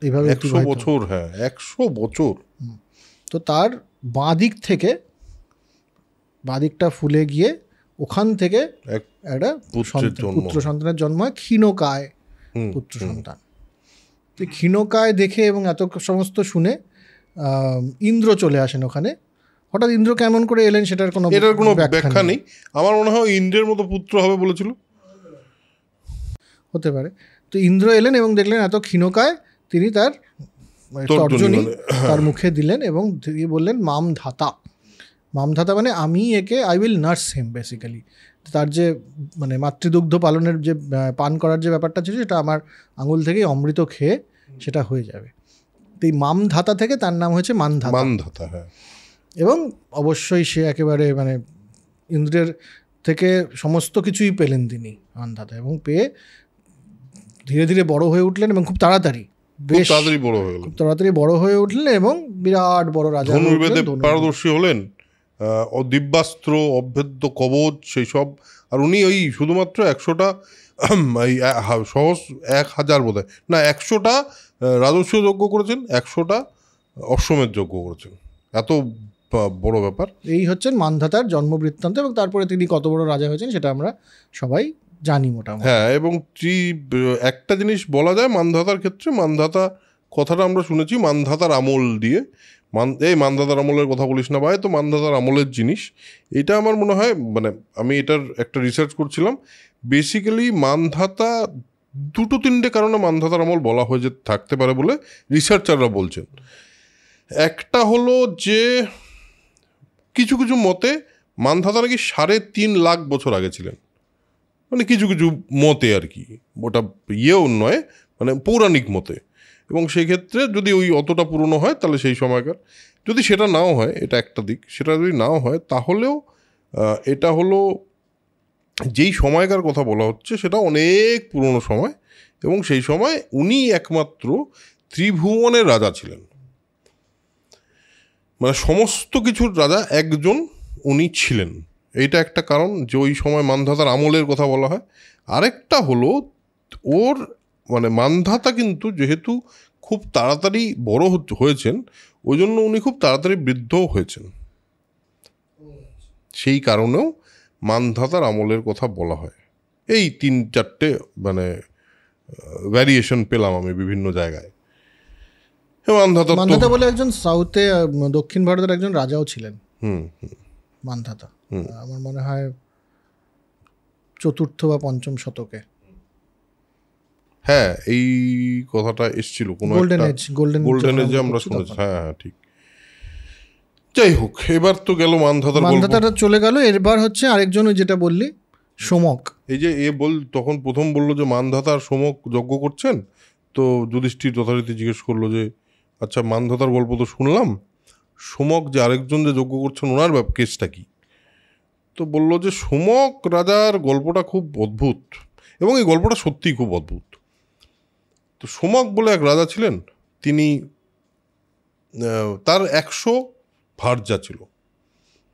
এইভাবে, 100 বছর, হ্যাঁ 100 বছর। তো তার বাঁদিকটা ফুলে গিয়ে ওখান থেকে একটা পুত্র সন্তানের জন্ম হয়, ক্ষীণকায় পুত্র সন্তান। তো ক্ষীণকায় দেখে এবং এত সমস্ত শুনে ইন্দ্র চলে আসেন ওখানে। হঠাৎ ইন্দ্র কেমন করে এলেন সেটার কোনো ব্যাখ্যা নেই। আমার মনে হয় ইন্দ্রের মতো পুত্র হবে বলেছিল, হতে পারে। তো ইন্দ্র এলেন এবং দেখলেন এত ক্ষীণকায়, তিনি তার তর্জনী তার মুখে দিলেন এবং বললেন মাম ধাতা। মানে আমি একে, I will nurse him, basically তার যে মানে মাতৃদুগ্ধ পালনের যে পান করার যে ব্যাপারটা ছিল, সেটা আমার আঙুল থেকে অমৃত খেয়ে সেটা হয়ে যাবে। তো এই মাম ধাতা থেকে তার নাম হয়েছে মানধাতা। হ্যাঁ, এবং অবশ্যই সে একেবারে মানে ইন্দ্রের থেকে সমস্ত কিছুই পেলেন তিনি, মানধাতা, এবং পেয়ে ধীরে ধীরে বড় হয়ে উঠলেন এবং খুব তাড়াতাড়ি বড় হয়ে উঠলেন এবং বিরাট বড় রাজা, পারদর্শী হলেন দিব্যাস্ত্র, অভেদ্য কবচ, সেই সব। আর উনি ওই শুধুমাত্র 100টা এই সহজ 1000 বোধ হয় না, 100টা রাজস্ব যজ্ঞ করেছেন, 100টা অশ্বমেধ যজ্ঞ করেছেন। এত বড় ব্যাপার। এই হচ্ছেন মান্ধাতার জন্ম বৃত্তান্ত, এবং তারপরে তিনি কত বড় রাজা হয়েছেন সেটা আমরা সবাই জানি মোটামুটি। হ্যাঁ, এবং একটা জিনিস বলা যায় মান্ধাতার ক্ষেত্রে, মান্ধাতা কথাটা আমরা শুনেছি মান্ধাতার আমল দিয়ে। এই মান্ধাতার আমলের কথা বলিস না ভাই, তো মান্ধাতার আমলের জিনিস এটা আমার মনে হয়, মানে আমি এটার একটা রিসার্চ করছিলাম, বেসিক্যালি মান্ধাতা 2-3টে কারণে মান্ধাতার আমল বলা হয়ে যে থাকতে পারে বলে রিসার্চাররা বলছেন। একটা হলো যে কিছু কিছু মতে মান্ধাতা নাকি 3.5 লাখ বছর আগে ছিলেন, মানে কিছু কিছু মতে আর কি, ওটা ইয়েও নয়, মানে পৌরাণিক মতে। এবং সেই ক্ষেত্রে যদি ওই অতটা পুরনো হয় তাহলে সেই সময়কার, যদি সেটা নাও হয়, এটা একটা দিক, সেটা যদি নাও হয় তাহলেও এটা হলো যেই সময়কার কথা বলা হচ্ছে সেটা অনেক পুরনো সময়, এবং সেই সময় উনি একমাত্র ত্রিভুবনের রাজা ছিলেন, মানে সমস্ত কিছুর রাজা একজন উনি ছিলেন। এইটা একটা কারণ যে ওই সময় মান্ধাতার আমলের কথা বলা হয়। আরেকটা হলো ওর মানে মান্ধাতা কিন্তু যেহেতু খুব তাড়াতাড়ি বড় হয়েছেন, ওই জন্য উনি খুব তাড়াতাড়ি বৃদ্ধও হয়েছেন, সেই কারণেও মান্ধাতার আমলের কথা বলা হয়। এই 3-4টে মানে ভ্যারিয়েশন পেলাম আমি বিভিন্ন জায়গায়। মান্ধাতা বলে একজন সাউথে দক্ষিণ ভারতের একজন রাজাও ছিলেন মান্ধাতা, আমার মনে হয় 4th বা 5ম শতকে। হ্যাঁ, এই কথাটা এসেছিল কোনো গোল্ডেন এজে আমরা শুনেছি। হ্যাঁ হ্যাঁ, ঠিক। যাই হোক, এবার তো গেল মান্ধাতাটা চলে গেল। এবার হচ্ছে আরেকজন, যেটা বললি সোমক। এই যে তখন প্রথম বললো যে মান্ধাতার সোমক যজ্ঞ করছেন, তো যুধিষ্ঠির যথারীতি জিজ্ঞেস করলো যে আচ্ছা মান্ধাতার গল্প তো শুনলাম, সোমক যে আরেকজন যে যজ্ঞ করছেন ওনার কেসটা কি? তো বলল যে সোমক রাজার গল্পটা খুব অদ্ভুত, এবং এই গল্পটা সত্যিই খুব অদ্ভুত। তো সোমক বলে এক রাজা ছিলেন, তিনি তার 100 ভার্যা ছিল,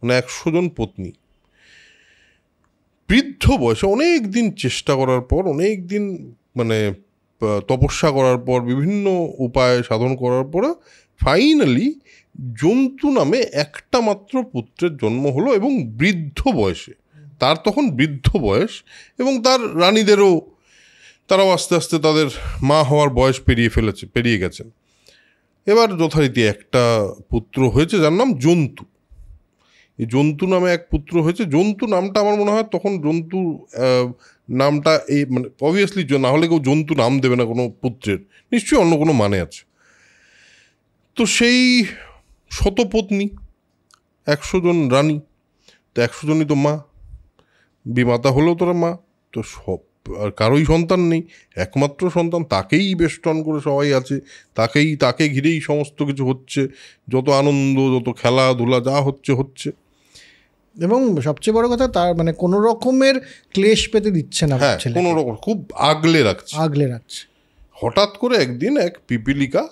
মানে 100 জন পত্নী। বৃদ্ধ বয়সে অনেক দিন চেষ্টা করার পর, অনেক দিন মানে তপস্যা করার পর, বিভিন্ন উপায় সাধন করার পরে ফাইনালি জন্তু নামে একটা মাত্র পুত্রের জন্ম হলো, এবং বৃদ্ধ বয়সে, তার তখন বৃদ্ধ বয়স, এবং তার রানীদেরও তারাও আস্তে আস্তে তাদের মা হওয়ার বয়স পেরিয়ে গেছেন। এবার যথারীতি একটা পুত্র হয়েছে যার নাম জন্তু। এই জন্তু নামে এক পুত্র হয়েছে। জন্তু নামটা আমার মনে হয় তখন জন্তু নামটা এই মানে অবভিয়াসলি না হলে কেউ জন্তু নাম দেবে না কোনো পুত্রের, নিশ্চয়ই অন্য কোনো মানে আছে। তো সেই শতপত্নী, 100 জন রানী, তো 100 জনই তো মা, বিমাতা হলেও তোরা মা, তো সব আর কারোই সন্তান নেই, একমাত্র সন্তান, তাকেই বেষ্টন করে সবাই আছে, তাকে ঘিরেই সমস্ত কিছু হচ্ছে, যত আনন্দ, যত খেলাধুলা যা হচ্ছে। এবং সবচেয়ে বড় কথা, তার মানে কোনো রকমের ক্লেশ পেতে দিচ্ছে না, হ্যাঁ, কোনো রকম খুব আগলে রাখছে। হঠাৎ করে একদিন এক পিপিলিকা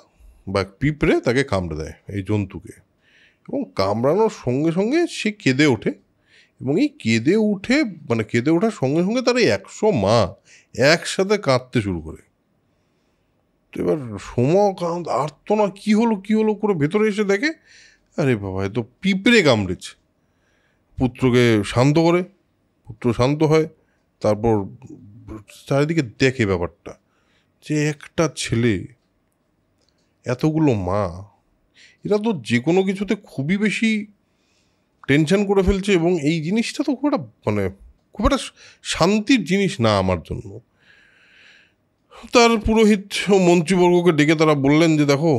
বা এক পিঁপড়ে তাকে কামড়ে দেয়, এই জন্তুকে, এবং কামড়ানোর সঙ্গে সঙ্গে সে কেঁদে ওঠে, এবং এই কেঁদে ওঠার সঙ্গে সঙ্গে তার এই 100 মা একসাথে কাঁদতে শুরু করে। তো এবার সোমক আর্তনা কি হলো করে ভেতরে এসে দেখে, আরে বাবা, এ তো পিঁপড়ে কামড়েছে। পুত্রকে শান্ত করে, পুত্র শান্ত হয়, তারপর চারিদিকে দেখে ব্যাপারটা, যে একটা ছেলে, এতগুলো মা, এরা তো যে কোনো কিছুতে খুবই বেশি টেনশন করে ফেলছে, এবং এই জিনিসটা তো খুব একটা শান্তির জিনিস না আমার জন্য। তার পুরোহিত ও মন্ত্রীবর্গকে ডেকে তারা বললেন যে দেখো,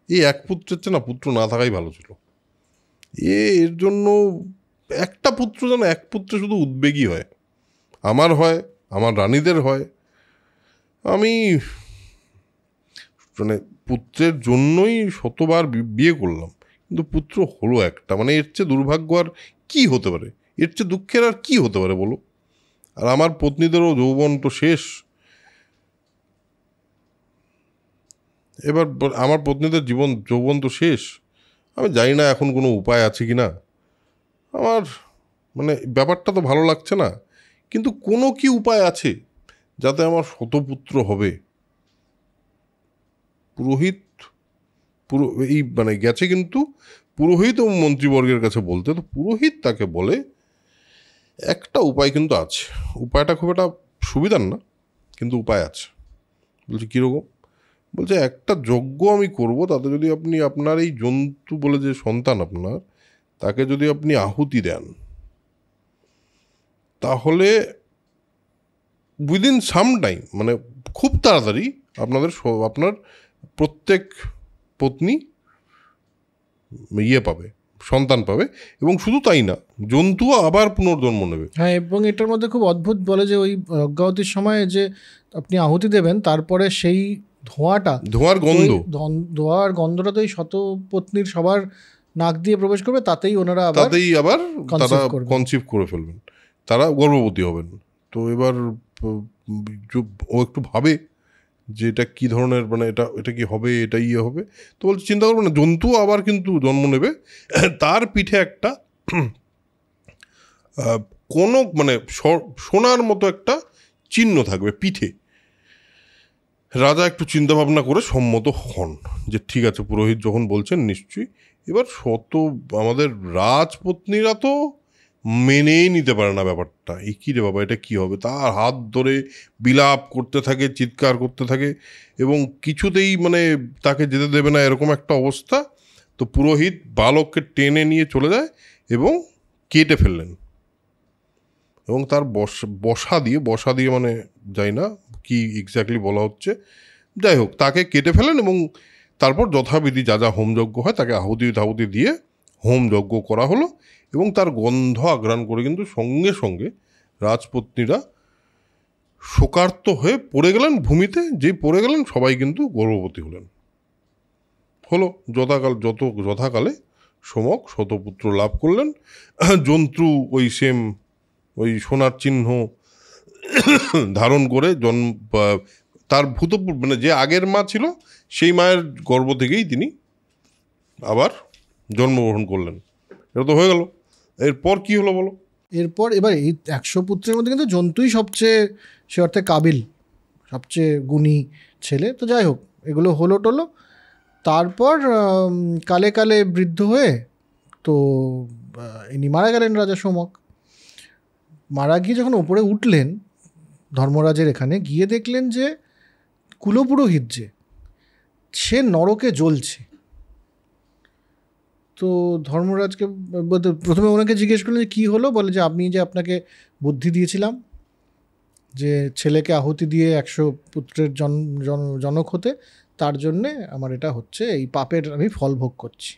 এই এক পুত্রের চেয়ে না পুত্র না থাকাই ভালো ছিল। এর জন্য একটা পুত্র যেন, এক পুত্রে শুধু উদ্বেগী হয়, আমার হয়, আমার রানীদের হয়। আমি মানে পুত্রের জন্যই শতবার বিয়ে করলাম, কিন্তু পুত্র হলো একটা, মানে এর চেয়ে দুর্ভাগ্য আর কি হতে পারে, এর চেয়ে দুঃখের আর কি হতে পারে বলো? আর আমার পত্নীদেরও যৌবন তো শেষ। এবার আমার পত্নীদের যৌবন তো শেষ, আমি জানি না এখন কোনো উপায় আছে কি না। আমার মানে ব্যাপারটা তো ভালো লাগছে না, কিন্তু কোনো কি উপায় আছে যাতে আমার শতপুত্র হবে? পুরোহিত পুরো এই মানে গেছে কিন্তু পুরোহিত ও মন্ত্রীবর্গের কাছে বলতে, তো পুরোহিত তাকে বলে একটা উপায় কিন্তু আছে। উপায়টা খুব একটা সুবিধার না, কিন্তু উপায় আছে। বলছি কীরকম? বলছে একটা যজ্ঞ আমি করব, তাতে যদি আপনি আপনার এই জন্তু বলে যে সন্তান আপনার, তাকে যদি আপনি আহুতি দেন, তাহলে উইদিন সাম টাইম, মানে খুব তাড়াতাড়ি আপনার প্রত্যেক পত্নী পাবে, সন্তান পাবে, এবং শুধু তাই না, জন্তুও আবার পুনর্জন্ম নেবে। হ্যাঁ, এবং এটার মধ্যে খুব অদ্ভুত বলে যে ওই যজ্ঞাহুতির সময় যে আপনি আহুতি দেবেন, তারপরে সেই ধোঁয়ার গন্ধটা তো এই শতপত্নীর সবার নাক দিয়ে প্রবেশ করবে, তাতেই আবার তারা কনসিভ করে ফেলবেন, তারা গর্ভবতী হবেন। তো এবার ও একটু ভাবে যে এটা কী ধরনের, মানে এটা কি হবে, এটা হবে। তো বলছে চিন্তা করবো না, জন্তু আবার কিন্তু জন্ম নেবে, তার পিঠে একটা কোনো মানে সোনার মতো একটা চিহ্ন থাকবে পিঠে। রাজা একটু চিন্তা ভাবনা করে সম্মত হন যে ঠিক আছে, পুরোহিত যখন বলছেন নিশ্চয়ই। এবার আমাদের রাজপত্নীরা তো মেনেই নিতে পারে না ব্যাপারটা, এই কী রে বাবা, এটা কি হবে। তার হাত ধরে বিলাপ করতে থাকে, চিৎকার করতে থাকে, এবং কিছুতেই মানে তাকে যেতে দেবে না, এরকম একটা অবস্থা। তো পুরোহিত বালককে টেনে নিয়ে চলে যায় এবং কেটে ফেললেন, এবং তার বসা দিয়ে মানে যাই না কি এক্স্যাক্টলি বলা হচ্ছে, যাই হোক তাকে কেটে ফেলেন, এবং তারপর যথাবিধি যা যা হোমযজ্ঞ হয় তাকে আহুতি দিয়ে হোমযজ্ঞ করা হলো, এবং তার গন্ধ আঘ্রাণ করে কিন্তু সঙ্গে সঙ্গে রাজপত্নীরা শোকার্ত হয়ে পড়ে গেলেন ভূমিতে। যেই পড়ে গেলেন সবাই কিন্তু গর্ভবতী হলো যথাকালে সমক শতপুত্র লাভ করলেন। জন্তু ওই সোনার চিহ্ন ধারণ করে তার মানে যে আগের মা ছিল সেই মায়ের গর্ভ থেকেই তিনি আবার জন্মগ্রহণ করলেন। এটা তো হয়ে গেল। এরপর কি হলো বলো? এবার এই 100 পুত্রের মধ্যে কিন্তু জন্তুই সবচেয়ে সে অর্থে কাবিল, সবচেয়ে গুণী ছেলে। তো যাই হোক, এগুলো হলো। তারপর কালে কালে বৃদ্ধ হয়ে তো ইনি মারা গেলেন, রাজা সমক। মারা গিয়ে যখন ওপরে উঠলেন ধর্মরাজের এখানে, গিয়ে দেখলেন যে কুলপুরোহিত যে সে নরকে জ্বলছে। তো ধর্মরাজকে প্রথমে ওনাকে জিজ্ঞেস করলেন যে কী হলো। বলে যে আপনাকে বুদ্ধি দিয়েছিলাম যে ছেলেকে আহুতি দিয়ে 100 পুত্রের জনক হতে, তার জন্যে আমার এটা হচ্ছে, এই পাপের আমি ফল ভোগ করছি।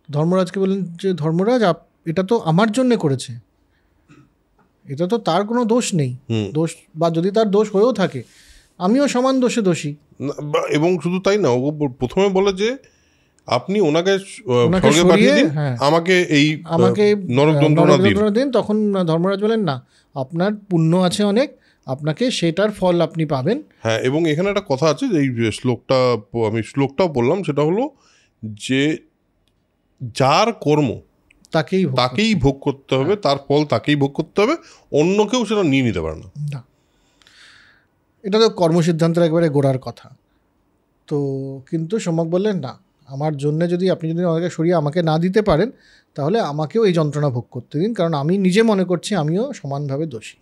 ধর্মরাজকে বললেন যে ধর্মরাজ, এটা তো আমার জন্যে করেছে, এটা তো তার কোনো দোষ নেই। দোষ বা যদি তার দোষ হয়েও থাকে, আমিও সমান দোষী। এবং শুধু তাই না, ও প্রথমে বলে যে আপনি ওনাকে স্বর্গে পাঠিয়ে দিন, আমাকে নরক যন্ত্রণা দিন। তখন ধর্মরাজ বলেন না, আপনার পুণ্য আছে অনেক, আপনাকে সেটার ফল আপনি পাবেন। হ্যাঁ, এবং এখানে একটা কথা আছে, এই শ্লোকটাও বললাম, সেটা হলো যে যার কর্ম তাকেই ভোগ করতে হবে, তার ফল তাকেই ভোগ করতে হবে, অন্য কেউ সেটা নিয়ে নিতে পারে না। এটা তো কর্মসিদ্ধান্তের একবারে গোড়ার কথা। তো কিন্তু সমক বললেন না, আমার জন্যে আপনি যদি অনেকে সরিয়ে আমাকে না দিতে পারেন, তাহলে আমাকেও এই যন্ত্রণা ভোগ করতে দিন, কারণ আমি নিজে মনে করছি আমিও সমানভাবে দোষী।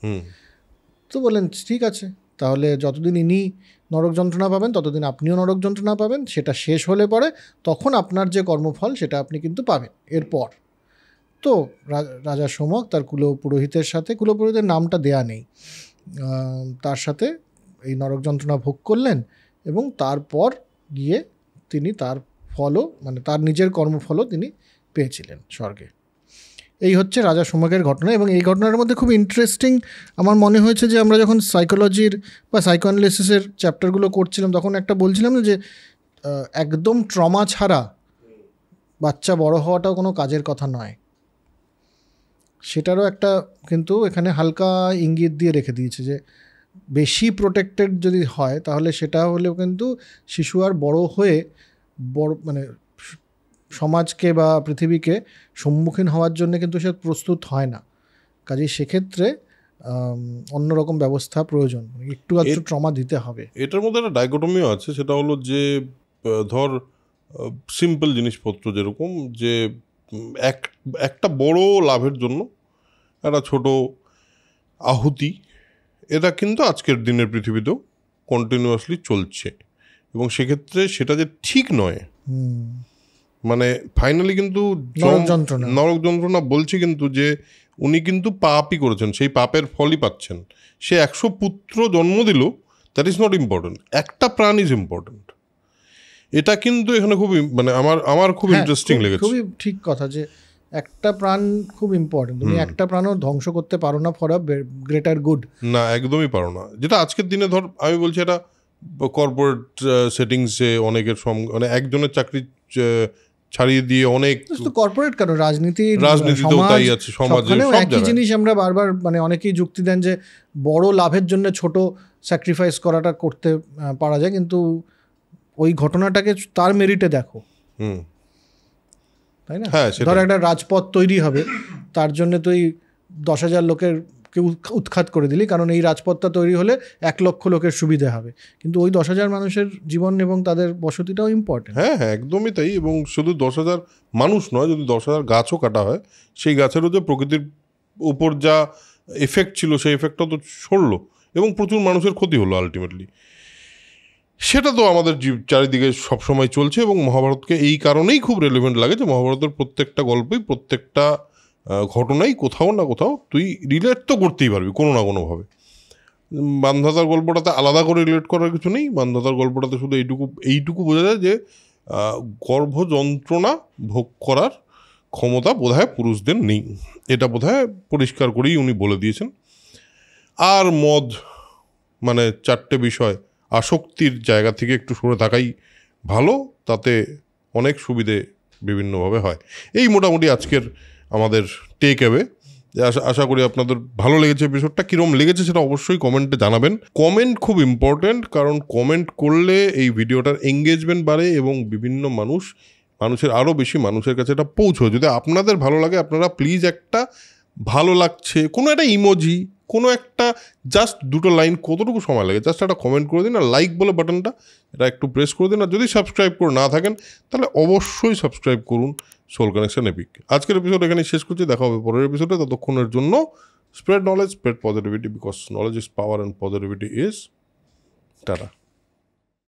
তো বললেন ঠিক আছে, তাহলে যতদিন ইনি নরক যন্ত্রণা পাবেন ততদিন আপনিও নরক যন্ত্রণা পাবেন, সেটা শেষ হলে পরে তখন আপনার যে কর্মফল সেটা আপনি কিন্তু পাবেন এরপর। তো রাজা সমক তার কুলপুরোহিতের সাথে, কুলপুরোহিতের নামটা দেয়া নেই, তার সাথে এই নরক যন্ত্রণা ভোগ করলেন, এবং তারপর গিয়ে তিনি তার ফলও, মানে তার নিজের কর্মফলও তিনি পেয়েছিলেন স্বর্গে। এই হচ্ছে রাজা সমকের ঘটনা। এবং এই ঘটনার মধ্যে খুব ইন্টারেস্টিং আমার মনে হয়েছে যে আমরা যখন সাইকোলজির বা সাইকোঅ্যানালিসিসের চ্যাপ্টারগুলো করছিলাম, তখন একটা বলছিলাম যে একদম ট্রমা ছাড়া বাচ্চা বড় হওয়াটাও কোনো কাজের কথা নয়, সেটারও একটা কিন্তু এখানে হালকা ইঙ্গিত দিয়ে রেখে দিয়েছে যে বেশি প্রোটেক্টেড যদি হয় তাহলে সেটা হলেও কিন্তু শিশু আর বড় হয়ে মানে সমাজকে বা পৃথিবীকে সম্মুখীন হওয়ার জন্য কিন্তু সে প্রস্তুত হয় না। কাজেই সেক্ষেত্রে অন্যরকম ব্যবস্থা প্রয়োজন, একটু আধটু ট্রমা দিতে হবে। এটার মধ্যে একটা ডাইকোটমিও আছে, সেটা হলো যে ধর সিম্পল জিনিসপত্র যেরকম যে একটা বড় লাভের জন্য একটা ছোট আহুতি, এটা কিন্তু আজকের দিনের পৃথিবীতেও কন্টিনিউয়াসলি চলছে, এবং সেক্ষেত্রে সেটা যে ঠিক নয়, মানে ফাইনালি কিন্তু নরক যন্ত্রণা বলছে কিন্তু যে উনি কিন্তু পাপই করেছেন, সেই পাপের ফলই পাচ্ছেন। সে 100 পুত্র জন্ম দিল, দ্যাট ইজ নট ইম্পর্টেন্ট, একটা প্রাণ ইজ ইম্পর্টেন্ট। এটা কিন্তু এখানে খুব মানে আমার খুব ইন্টারেস্টিং লেগেছে। খুবই ঠিক কথা যে একটা প্রাণ খুব ইম্পর্টেন্ট, তুমি একটা প্রাণও ধ্বংস করতে পারো না ফর আ গ্রেটার গুড। না, একদমই পারো না। যেটা আজকের দিনে ধর আমি বলছি, এটা কর্পোরেট সেটিংসে অনেকের মানে একজনের চাকরি ছাড়িয়ে দিয়ে অনেক, কর্পোরেট কেন, রাজনীতিতেও তাই আছে, সমাজে একই জিনিস আমরা বারবার, মানে অনেকেই যুক্তি দেন যে বড় লাভের জন্য ছোট স্যাক্রিফাইস করাটা করতে পারা যায়, কিন্তু ওই ঘটনাটাকে তার মেরিটে দেখো, তাই না? ধর একটা রাজপথ তৈরি হবে, তার জন্য তুই 10,000 লোকের কে উৎখাত করে দিলি, কারণ এই রাজপথটা তৈরি হলে 1 লক্ষ লোকের সুবিধে হবে, কিন্তু ওই 10,000 মানুষের জীবন এবং তাদের বসতিটাও ইম্পর্টেন্ট। হ্যাঁ, একদমই তাই। এবং শুধু 10,000 মানুষ নয়, যদি 10,000 গাছও কাটা হয়, সেই গাছেরও যে প্রকৃতির উপর যা এফেক্ট ছিল, সেই এফেক্টটা তো সরলো, এবং প্রচুর মানুষের ক্ষতি হলো আলটিমেটলি। সেটা তো আমাদের চারিদিকে সবসময় চলছে, এবং মহাভারতকে এই কারণেই খুব রেলেভেন্ট লাগে যে মহাভারতের প্রত্যেকটা গল্পই, প্রত্যেকটা ঘটনাই কোথাও না কোথাও তুই রিলেট তো করতেই পারবি কোনো না কোনোভাবে। বান্ধবতার গল্পটাতে আলাদা করে রিলেট করার কিছু নেই। বান্ধবতার গল্পটাতে শুধু এইটুকু বোঝা যায় যে গর্ভ যন্ত্রণা ভোগ করার ক্ষমতা বোধহয় পুরুষদের নেই, এটা বোধহয় পরিষ্কার করেই উনি বলে দিয়েছেন। আর মদ, মানে 4টে বিষয়, আসক্তির জায়গা থেকে একটু সরে থাকাই ভালো, তাতে অনেক সুবিধে বিভিন্নভাবে হয়। এই মোটামুটি আজকের আমাদের টেক অ্যাওয়ে। আশা করি আপনাদের ভালো লেগেছে এপিসোডটা। কীরকম লেগেছে সেটা অবশ্যই কমেন্টে জানাবেন। কমেন্ট খুব ইম্পর্ট্যান্ট, কারণ কমেন্ট করলে এই ভিডিওটার এঙ্গেজমেন্ট বাড়ে এবং বিভিন্ন মানুষের আরও বেশি মানুষের কাছে এটা পৌঁছয়। যদি আপনাদের ভালো লাগে, আপনারা প্লিজ একটা ভালো লাগছে, কোনো একটা ইমোজি, কোনো একটা জাস্ট 2টো লাইন, কতটুকু সময় লাগে, জাস্ট একটা কমেন্ট করে দিন, আর লাইক বলে বাটনটা এটা একটু প্রেস করে দিন। আর যদি সাবস্ক্রাইব করে না থাকেন, তাহলে অবশ্যই সাবস্ক্রাইব করুন সোল কানেকশন এপিক। আজকের এপিসোড এখানে শেষ করছি, দেখা হবে পরের এপিসোডে। ততক্ষণের জন্য spread knowledge, spread positivity, because knowledge is power and positivity is tata.